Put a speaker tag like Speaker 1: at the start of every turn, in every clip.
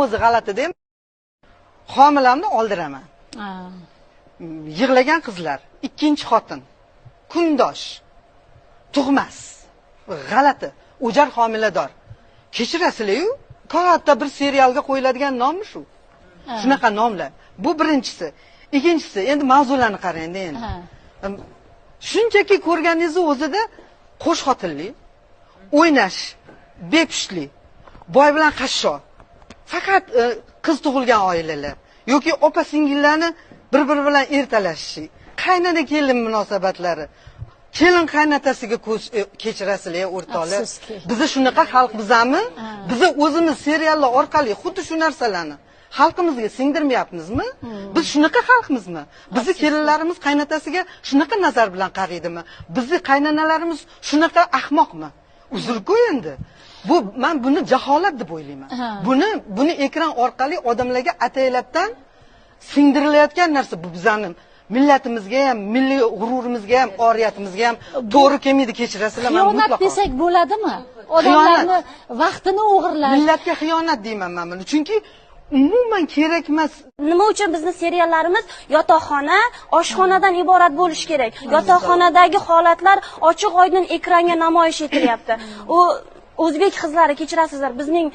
Speaker 1: o'zi g'alati-da. Homilamni oldiraman. Yig'lagan qizlar, ikkinchi xotin, kundosh, tug'mas. G'alati, o'jar homilador. Kechirasizlar-ku, katta bir serialga qo'yiladigan nommi shu? Shunaqa nomlar. Bu birinchisi. Ikkinchisi, endi mavzularni qarang endi. Shunchaki ko'rganingiz o'zida qo'sh xotinlik, o'ynash, bepushtlik, boy bilan qashshoq. Faqat qiz tug'ilgan oilalar yoki opa-singillarni bir-biri bilan ertalashishi, qaynona kelin munosabatlari. Kelin qaynotasiga kechirasizlar o'rtoqlar. Biz shunaqa xalq bizami? Biz o'zimiz seriallar orqali xuddi shu narsalarni xalqimizga singdirmayapmizmi? Biz shunaqa xalqmizmi? Bizni kelinlarimiz qaynotasiga shunaqa nazar bilan qaraydimi? Bizni qaynonalarimiz shunaqa ahmoqmi? Uzr-ku endi. Men buni jaholat deb o'ylayman. Buni ekran orqali odamlarga ataylabdan singdirilayotgan narsa bu bizning millatimizga ham, milliy g'ururimizga ham, oriyatimizga ham to'g'ri kelmaydi, kechirasizlar. Men mutlaqo
Speaker 2: xiyonat desak bo'ladimi? Odamlarni vaqtini o'g'irlash.
Speaker 1: Millatga xiyonat deyman men buni. Chunki umuman kerak emas.
Speaker 3: Nima uchun bizning seriallarimiz yotoqxona, oshxonadan iborat bo'lishi kerak? Yotoqxonadagi holatlar ochiq-oydin ekranga namoyish etilyapti. U o'zbek qizlari, kechirasizlar, bizning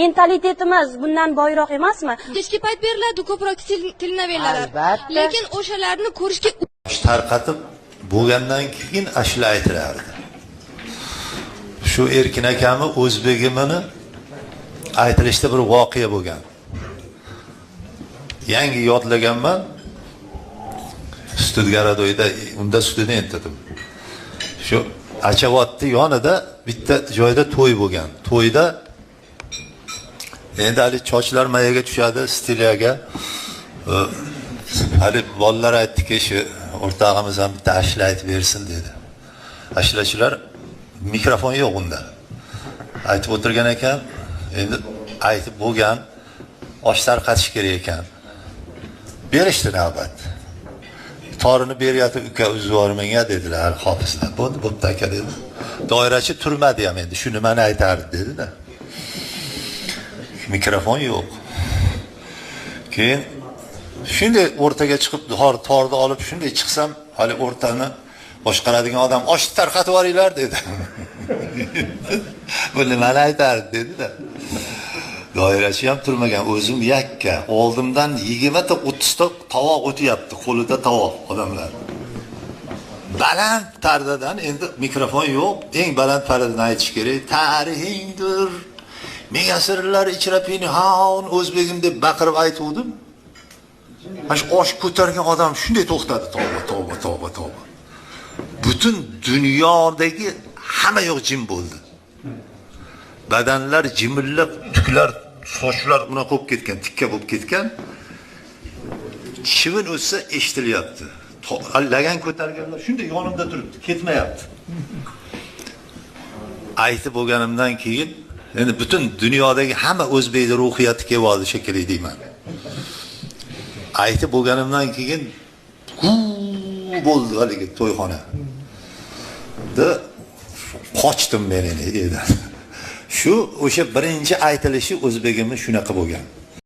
Speaker 3: mentalitetimiz bundan boyroq emasmi?
Speaker 4: Kechki payt beriladi ko'proq telenovelalar. Lekin o'shalarni ko'rishga
Speaker 5: tarqatib bo'lgandan keyin ashula aytilardi. Shu Erkin akami o'zbegimini aytilishda bir voqea bo'lgan. Yangi yodlaganman. Studgaradoyda unda student edim. Shu Achavodni yonida bitta joyda to'y bo'lgan. To'yda endi hali chochlar mayaga tushadi, stilyaga. Hali bolalar aytdiki, shu o'rtog'imiz ham bitta ashula aytib bersin dedi. Ashlachilar mikrofon yo'q unda. Aytib o'tirgan ekan, endi aytib bo'lgan, osh tarqatish kerak ekan. Berishdi navbat. Torini beryapti, uka uzib yubormang dedilar hofizlar. Bo'pti aka dedi. Doirachi turmadi ham endi, shuni mana aytardi dedi-da. Mikrofon yo'q. Keyin shunday o'rtaga chiqib, torni olib shunday chiqsam, hali o'rtani boshqaradigan odam oshni tarqatib yuboringlar dedi. Buni mana aytardi dedi-da. Doirachi ham turmagan, o'zim yakka. Oldimdan 20 ta 30 ta tovoq o'tyapti, qo'lida tovoq odamlar. Baland tardadan endi mikrofon yo'q, eng baland pardadan aytish kerak. Tarixingdir. Men asrlar ichra pinhon o'zbegim deb baqirib aytuvdim. Mana shu osh ko'targan odam shunday to'xtadi, tavba. Butun dunyodagi hamma yo'q jim bo'ldi. Badanlar jimillab, tuklar, sochlar unaqa bo'lib ketgan, tikka bo'lib ketgan. Chivin o'tsa eshitilyapti. Lagan ko'targanlar shunday yonimda turibdi, ketmayapti. Aytib bo'lganimdan keyin endi butun dunyodagi hamma o'zbekning ruhiyati keldi shekilli deyman. Aytib bo'lganimdan keyin bo'ldi haligi to'yxona. Qochdim men endi. Shu o'sha birinchi aytilishi o'zbegimni shunaqa bo'lgan.